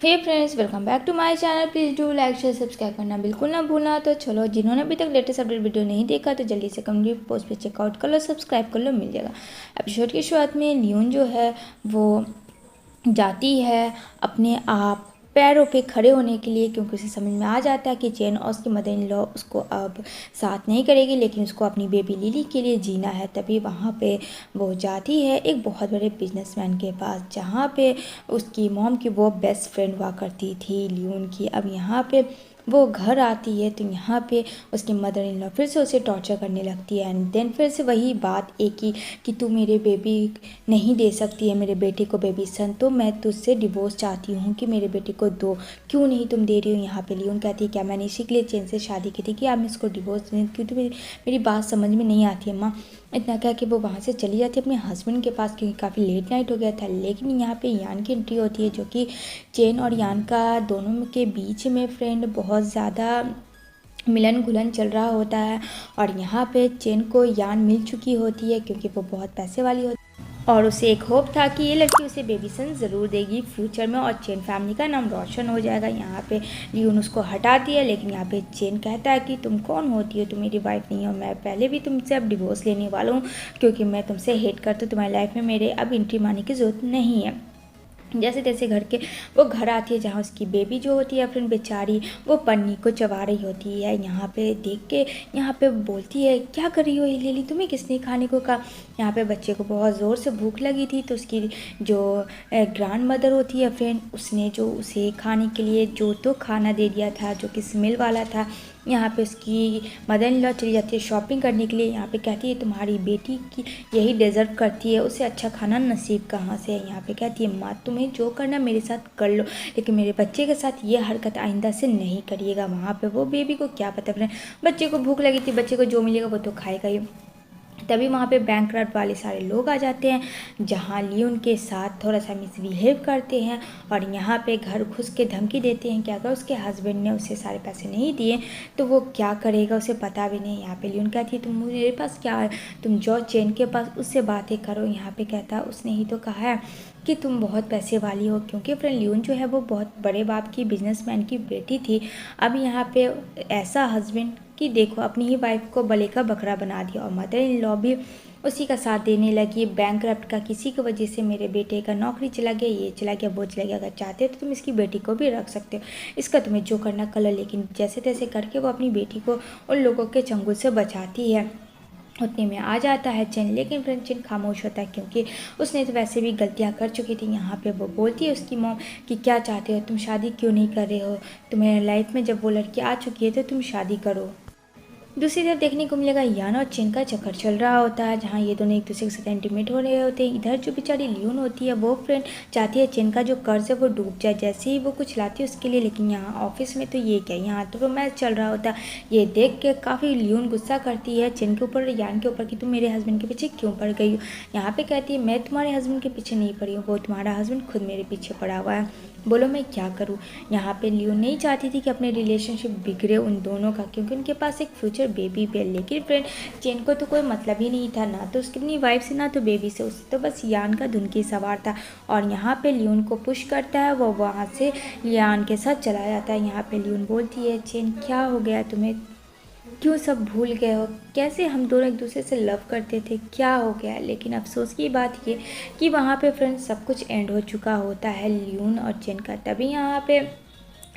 Hey friends, welcome back to my channel. Please do like share subscribe करना बिल्कुल ना भूलना। तो चलो, जिन्होंने अभी तक लेटेस्ट अपडेट वीडियो नहीं देखा तो जल्दी से कम्युनिटी पोस्ट पे चेकआउट कर लो, सब्सक्राइब कर लो, मिल जाएगा। एपिसोड की शुरुआत में लियोन जो है वो जाती है अपने आप पैरों पे खड़े होने के लिए, क्योंकि उसे समझ में आ जाता है कि चेन और उसकी मदर इन लॉ उसको अब साथ नहीं करेगी, लेकिन उसको अपनी बेबी लिली के लिए जीना है। तभी वहाँ पे वो जाती है एक बहुत बड़े बिजनेसमैन के पास, जहाँ पे उसकी मॉम की वो बेस्ट फ्रेंड हुआ करती थी लियोन की। अब यहाँ पे वो घर आती है तो यहाँ पे उसकी मदर इन लॉ फिर से उसे टॉर्चर करने लगती है। एंड देन फिर से वही बात एक ही कि तू मेरे बेबी नहीं दे सकती है, मेरे बेटे को बेबी सन, तो मैं तुझसे डिवोर्स चाहती हूँ कि मेरे बेटे को दो, क्यों नहीं तुम दे रही हो। यहाँ पे लियोन कहती है क्या मैंने इसी के लिए चेन से शादी की थी कि आप मैं इसको डिवोर्स दें, क्योंकि मेरी बात समझ में नहीं आती है माँ। इतना कह के वो वहाँ से चली जाती है अपने हस्बैंड के पास, क्योंकि काफ़ी लेट नाइट हो गया था। लेकिन यहाँ पे यान की एंट्री होती है, जो कि चेन और यान का दोनों के बीच में फ्रेंड बहुत ज़्यादा मिलन घुलन चल रहा होता है। और यहाँ पे चेन को यान मिल चुकी होती है, क्योंकि वो बहुत पैसे वाली होती है और उसे एक होप था कि ये लड़की उसे बेबी सन ज़रूर देगी फ्यूचर में और चेन फैमिली का नाम रोशन हो जाएगा। यहाँ पे लियोन उसको हटाती है, लेकिन यहाँ पे चेन कहता है कि तुम कौन होती हो, तुम मेरी वाइफ नहीं हो, मैं पहले भी तुमसे अब डिवोर्स लेने वाला हूँ, क्योंकि मैं तुमसे हेट करता हूँ, तुम्हारी लाइफ में मेरे अब एंट्री मारने की ज़रूरत नहीं है। जैसे तैसे वो घर आती है, जहाँ उसकी बेबी जो होती है फ्रेंड बेचारी वो पन्नी को चबा रही होती है। यहाँ पे देख के यहाँ पे बोलती है क्या कर रही हो ये लिली, तुम्हें किसने खाने को कहा। यहाँ पे बच्चे को बहुत ज़ोर से भूख लगी थी, तो उसकी जो ग्रैंड मदर होती है फ्रेंड, उसने जो उसे खाने के लिए जो तो खाना दे दिया था जो कि स्मेल वाला था। यहाँ पे उसकी मदर इन लॉ चली जाती है शॉपिंग करने के लिए। यहाँ पे कहती है तुम्हारी बेटी की यही डिज़र्व करती है, उसे अच्छा खाना नसीब कहाँ से है। यहाँ पे कहती है माँ तुम्हें जो करना मेरे साथ कर लो, लेकिन मेरे बच्चे के साथ ये हरकत आइंदा से नहीं करिएगा। वहाँ पे वो बेबी को क्या पता फ्रेंड, बच्चे को भूख लगी थी, बच्चे को जो मिलेगा वो तो खाएगा ही। तभी वहाँ पे बैंकक्रप्ट वाले सारे लोग आ जाते हैं, जहाँ लियोन के साथ थोड़ा सा मिसबिहेव करते हैं और यहाँ पे घर घुस के धमकी देते हैं कि अगर उसके हस्बैंड ने उसे सारे पैसे नहीं दिए तो वो क्या करेगा, उसे पता भी नहीं। यहाँ पे लियोन कहती है तुम मेरे पास क्या है, तुम जो चेन के पास उससे बातें करो। यहाँ पे कहता उसने ही तो कहा है कि तुम बहुत पैसे वाली हो, क्योंकि फ्रेंड लियोन जो है वो बहुत बड़े बाप की बिजनेसमैन की बेटी थी। अब यहाँ पे ऐसा हस्बैंड कि देखो अपनी ही वाइफ को बले का बकरा बना दिया, और मदर इन लॉ भी उसी का साथ देने लगी। बैंकक्रप्ट का किसी की वजह से मेरे बेटे का नौकरी चला गया, ये चला गया, वो चला गया, अगर चाहते हो तो तुम इसकी बेटी को भी रख सकते हो, इसका तुम्हें जो करना कर लो। लेकिन जैसे तैसे करके वो अपनी बेटी को उन लोगों के चंगुल से बचाती है। उतने में आ जाता है चेन, लेकिन फ्रेंड चेन खामोश होता है, क्योंकि उसने तो वैसे भी गलतियां कर चुकी थी। यहाँ पे वो बोलती है उसकी मॉम कि क्या चाहते हो तुम, शादी क्यों नहीं कर रहे हो, तुम्हें लाइफ में जब वो लड़की आ चुकी है तो तुम शादी करो। दूसरी तरफ देखने को मिलेगा यान और चेन का चक्कर चल रहा होता है, जहाँ ये दोनों एक दूसरे के साथ इंटीमेट हो रहे होते हैं। इधर जो बेचारी लियोन होती है वो फ्रेंड चाहती है चेन का जो कर्ज है वो डूब जाए, जैसे ही वो कुछ लाती है उसके लिए। लेकिन यहाँ ऑफिस में तो ये क्या, यहाँ तो रोमांस चल रहा होता है। ये देख के काफ़ी लियोन गुस्सा करती है चेन के ऊपर, यान के ऊपर कि तुम मेरे हस्बैंड के पीछे क्यों पड़ गई हो। यहाँ पे कहती है मैं तुम्हारे हस्बैंड के पीछे नहीं पड़ी हूँ, वो तुम्हारा हस्बैंड खुद मेरे पीछे पड़ा हुआ है, बोलो मैं क्या करूँ। यहाँ पे लियोन नहीं चाहती थी कि अपने रिलेशनशिप बिगड़े उन दोनों का, क्योंकि उनके पास एक फ्यूचर बेबी भी है। लेकिन फ्रेंड चेन को तो कोई मतलब ही नहीं था, ना तो उसकी अपनी वाइफ से ना तो बेबी से, उससे तो बस यान का धुन की सवार था। और यहाँ पे लियोन को पुश करता है, वो वहाँ से यान के साथ चला जाता है। यहाँ पे लियोन बोलती है चेन क्या हो गया तुम्हें, क्यों सब भूल गए हो, कैसे हम दोनों एक दूसरे से लव करते थे, क्या हो गया। लेकिन अफसोस की बात ये कि वहाँ पे फ्रेंड्स सब कुछ एंड हो चुका होता है लियोन और चेन का। तभी यहाँ पे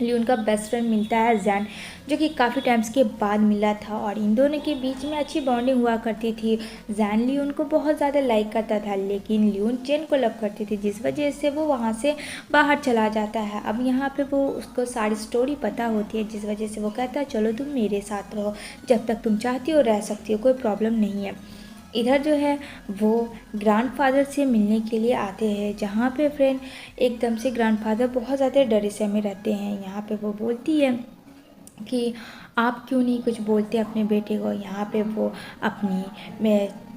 लियोन का बेस्ट फ्रेंड मिलता है जैन, जो कि काफ़ी टाइम्स के बाद मिला था और इन दोनों के बीच में अच्छी बॉन्डिंग हुआ करती थी। जैन लियोन को बहुत ज़्यादा लाइक करता था, लेकिन लियोन चेन को लव करती थी, जिस वजह से वो वहाँ से बाहर चला जाता है। अब यहाँ पे वो उसको सारी स्टोरी पता होती है, जिस वजह से वो कहता है चलो तुम मेरे साथ रहो, जब तक तुम चाहती हो रह सकती हो, कोई प्रॉब्लम नहीं है। इधर जो है वो ग्रैंडफादर से मिलने के लिए आते हैं, जहाँ पे फ्रेंड एकदम से ग्रैंडफादर बहुत ज़्यादा डरे से में रहते हैं। यहाँ पे वो बोलती है कि आप क्यों नहीं कुछ बोलते अपने बेटे को। यहाँ पे वो अपनी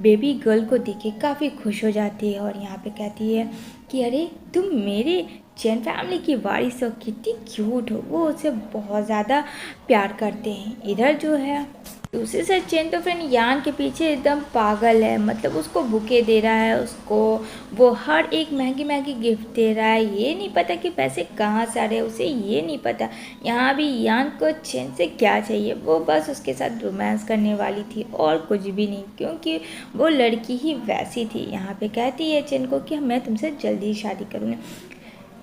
बेबी गर्ल को देख के काफ़ी खुश हो जाती है और यहाँ पे कहती है कि अरे तुम मेरे चैन फैमिली की वारिस हो, कितनी क्यूट हो। वो उसे बहुत ज़्यादा प्यार करते हैं। इधर जो है दूसरी साइड चेन तो फ्रेंड यान के पीछे एकदम पागल है, मतलब उसको बुके दे रहा है, उसको वो हर एक महंगी महंगी गिफ्ट दे रहा है। ये नहीं पता कि पैसे कहाँ से आ रहे हैं, उसे ये नहीं पता यहाँ भी यान को चेन से क्या चाहिए। वो बस उसके साथ रोमांस करने वाली थी और कुछ भी नहीं, क्योंकि वो लड़की ही वैसी थी। यहाँ पे कहती है चेन को कि मैं तुमसे जल्दी शादी करूँगी।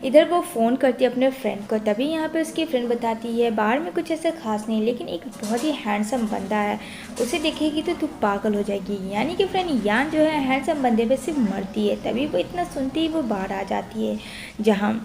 इधर वो फ़ोन करती है अपने फ्रेंड को, तभी यहाँ पे उसकी फ्रेंड बताती है बाहर में कुछ ऐसा खास नहीं, लेकिन एक बहुत ही हैंडसम बंदा है, उसे देखेगी तो तू पागल हो जाएगी। यानी कि फ्रेंड यान जो है हैंडसम बंदे पे सिर्फ मरती है। तभी वो इतना सुनती ही वो बाहर आ जाती है, जहाँ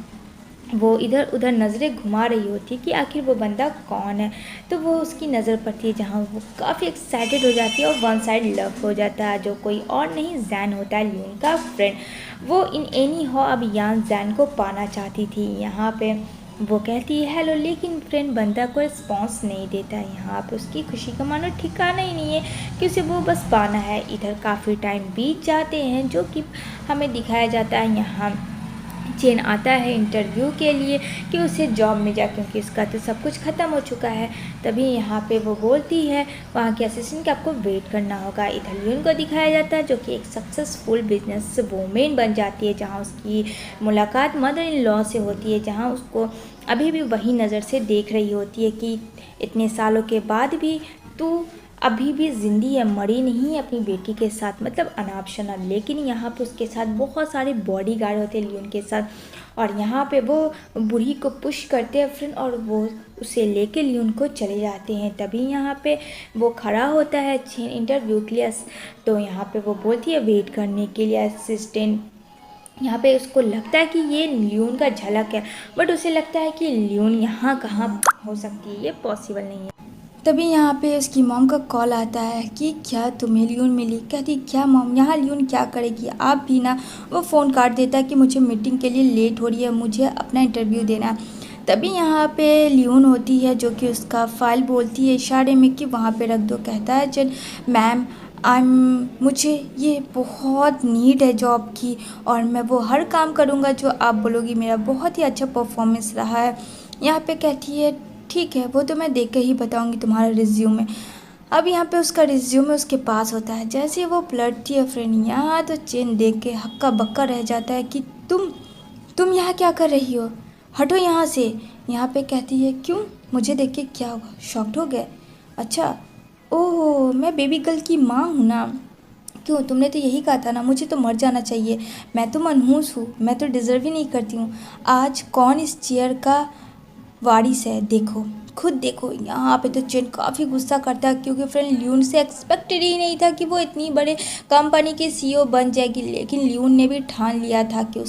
वो इधर उधर नज़रें घुमा रही होती है कि आखिर वो बंदा कौन है। तो वो उसकी नज़र पड़ती है, जहाँ वो काफ़ी एक्साइटेड हो जाती है और वन साइड लव हो जाता है, जो कोई और नहीं जैन होता है, लियोन का फ्रेंड। वो इन एनी हो अब यान जैन को पाना चाहती थी। यहाँ पे वो कहती है हेलो, लेकिन फ्रेंड बंदा को रिस्पॉन्स नहीं देता है। यहाँ पे उसकी खुशी का मानो ठिकाना ही नहीं है कि उसे वो बस पाना है। इधर काफ़ी टाइम बीत जाते हैं, जो कि हमें दिखाया जाता है। यहाँ चेन आता है इंटरव्यू के लिए कि उसे जॉब मिल जाए, क्योंकि उसका तो सब कुछ ख़त्म हो चुका है। तभी यहाँ पे वो बोलती है वहाँ के असिस्टेंट कि आपको वेट करना होगा। इधर लियोन को दिखाया जाता है, जो कि एक सक्सेसफुल बिजनेस वूमेन बन जाती है, जहाँ उसकी मुलाकात मदर इन लॉ से होती है, जहाँ उसको अभी भी वही नज़र से देख रही होती है कि इतने सालों के बाद भी तू अभी भी जिंदी है, मरी नहीं है अपनी बेटी के साथ, मतलब अनाप शनाप। लेकिन यहाँ पे उसके साथ बहुत सारे बॉडीगार्ड होते हैं लियोन के साथ, और यहाँ पे वो बूढ़ी को पुश करते हैं फ्रेंड, और वो उसे लेके लियोन को चले जाते हैं। तभी यहाँ पे वो खड़ा होता है इंटरव्यू के लिए, तो यहाँ पे वो बोलती है वेट करने के लिए असिस्टेंट। यहाँ पे उसको लगता है कि ये लियोन का झलक है, बट उसे लगता है कि लियोन यहाँ कहाँ हो सकती है, ये पॉसिबल नहीं है। तभी यहाँ पे उसकी मॉम का कॉल आता है कि क्या तुम्हें लियोन मिली। कहती क्या मॉम, यहाँ लियोन क्या करेगी, आप भी ना। वो फ़ोन काट देता है कि मुझे मीटिंग के लिए लेट हो रही है, मुझे अपना इंटरव्यू देना है। तभी यहाँ पे लियोन होती है, जो कि उसका फ़ाइल बोलती है इशारे में कि वहाँ पे रख दो। कहता है चल मैम मुझे ये बहुत नीड है जॉब की, और मैं वो हर काम करूँगा जो आप बोलोगी। मेरा बहुत ही अच्छा परफॉर्मेंस रहा है। यहाँ पे कहती है ठीक है, वो तो मैं देख के ही बताऊंगी तुम्हारा रिज्यूमे। अब यहाँ पे उसका रिज्यूमे उसके पास होता है। जैसे वो पलटती है फ्रेंड, यहाँ तो चेन देख के हक्का बक्का रह जाता है कि तुम यहाँ क्या कर रही हो, हटो यहाँ से। यहाँ पे कहती है क्यों, मुझे देख के क्या हुआ, शॉक्ड हो गए। अच्छा ओह, मैं बेबी गर्ल की माँ हूँ ना। क्यों, तुमने तो यही कहा था ना मुझे तो मर जाना चाहिए। मैं तो मनहूस हूँ, मैं तो डिज़र्व ही नहीं करती हूँ। आज कौन इस चेयर का वारिस है, देखो खुद देखो। यहाँ पे तो चेन काफ़ी गुस्सा करता है, क्योंकि फ्रेंड लियोन से एक्सपेक्टेड ही नहीं था कि वो इतनी बड़े कंपनी की सीईओ बन जाएगी। लेकिन लियोन ने भी ठान लिया था कि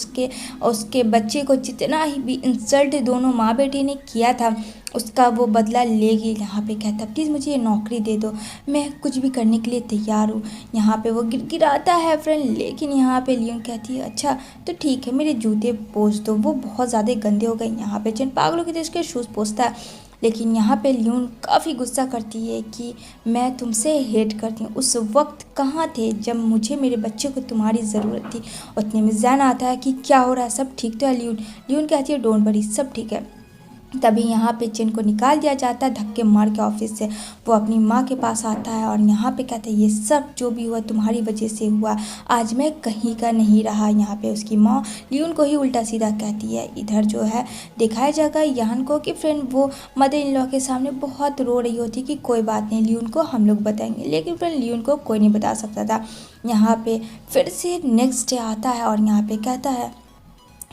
उसके बच्चे को जितना ही भी इंसल्ट दोनों माँ बेटी ने किया था, उसका वो बदला लेगी। यहाँ पे कहता प्लीज़ मुझे ये नौकरी दे दो, मैं कुछ भी करने के लिए तैयार हूँ। यहाँ पे वो गिड़गिड़ाता है फ्रेंड, लेकिन यहाँ पे लियोन कहती है अच्छा तो ठीक है, मेरे जूते पोंछ दो, वो बहुत ज़्यादा गंदे हो गए। यहाँ पे चेन पागलों की तरह उसके शूज़ पोंछता है, लेकिन यहाँ पे लियोन काफ़ी गुस्सा करती है कि मैं तुमसे हेट करती हूँ। उस वक्त कहाँ थे जब मुझे मेरे बच्चे को तुम्हारी ज़रूरत थी। उतने में जैन आता है कि क्या हो रहा है, सब ठीक तो है लियोन कहती है डोंट वरी, सब ठीक है। तभी यहाँ पे चेन को निकाल दिया जाता है धक्के मार के ऑफिस से। वो अपनी माँ के पास आता है और यहाँ पे कहता है ये सब जो भी हुआ तुम्हारी वजह से हुआ, आज मैं कहीं का नहीं रहा। यहाँ पे उसकी माँ लियोन को ही उल्टा सीधा कहती है। इधर जो है दिखाया जाएगा यान को कि फ्रेंड वो मदर इन लॉ के सामने बहुत रो रही होती कि कोई बात नहीं लियोन को हम लोग बताएंगे, लेकिन फ्रेंड लियोन को कोई नहीं बता सकता था। यहाँ पे फिर से नेक्स्ट डे आता है और यहाँ पे कहता है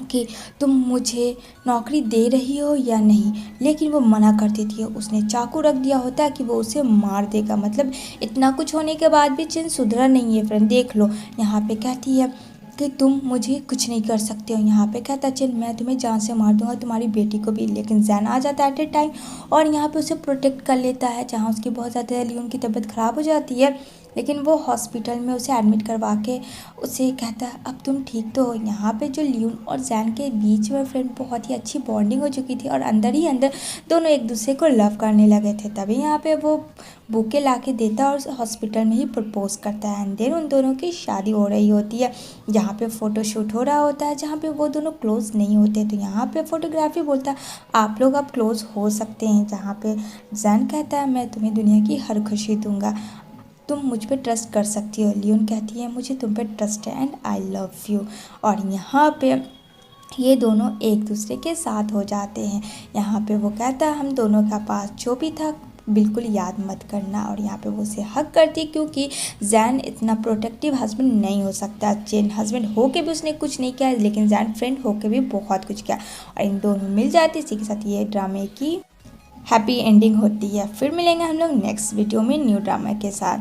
कि तुम मुझे नौकरी दे रही हो या नहीं, लेकिन वो मना कर देती है। उसने चाकू रख दिया होता है कि वो उसे मार देगा, मतलब इतना कुछ होने के बाद भी चेन सुधरा नहीं है फ्रेंड, देख लो। यहाँ पे कहती है कि तुम मुझे कुछ नहीं कर सकते हो। यहाँ पे कहता है चेन मैं तुम्हें जान से मार दूंगा, तुम्हारी बेटी को भी। लेकिन जैन आ जाता है एट ए टाइम और यहाँ पे उसे प्रोटेक्ट कर लेता है, जहाँ उसकी बहुत ज़्यादा लियोन की तबीयत ख़राब हो जाती है। लेकिन वो हॉस्पिटल में उसे एडमिट करवा के उसे कहता है अब तुम ठीक तो हो। यहाँ पे जो लियोन और जैन के बीच में फ्रेंड बहुत ही अच्छी बॉन्डिंग हो चुकी थी और अंदर ही अंदर दोनों एक दूसरे को लव करने लगे थे। तभी यहाँ पे वो बुके ला के देता है और हॉस्पिटल में ही प्रपोज करता है। एंड देन उन दोनों की शादी हो रही होती है। यहाँ पे फ़ोटोशूट हो रहा होता है जहाँ पे वो दोनों क्लोज नहीं होते। तो यहाँ पे फोटोग्राफी बोलता है आप लोग अब क्लोज हो सकते हैं। जहाँ पे जैन कहता है मैं तुम्हें दुनिया की हर खुशी दूंगा, तुम मुझ पे ट्रस्ट कर सकती हो। लियोन कहती है मुझे तुम पे ट्रस्ट है एंड आई लव यू। और यहाँ पे ये दोनों एक दूसरे के साथ हो जाते हैं। यहाँ पे वो कहता है हम दोनों का पास जो भी था बिल्कुल याद मत करना। और यहाँ पे वो उसे हक करती क्योंकि जैन इतना प्रोटेक्टिव हस्बैंड नहीं हो सकता। जैन हस्बैंड हो के भी उसने कुछ नहीं किया, लेकिन जैन फ्रेंड हो के भी बहुत कुछ किया और इन दोनों मिल जाते। इसी के साथ ये ड्रामे की हैप्पी एंडिंग होती है। फिर मिलेंगे हम लोग नेक्स्ट वीडियो में न्यू ड्रामा के साथ।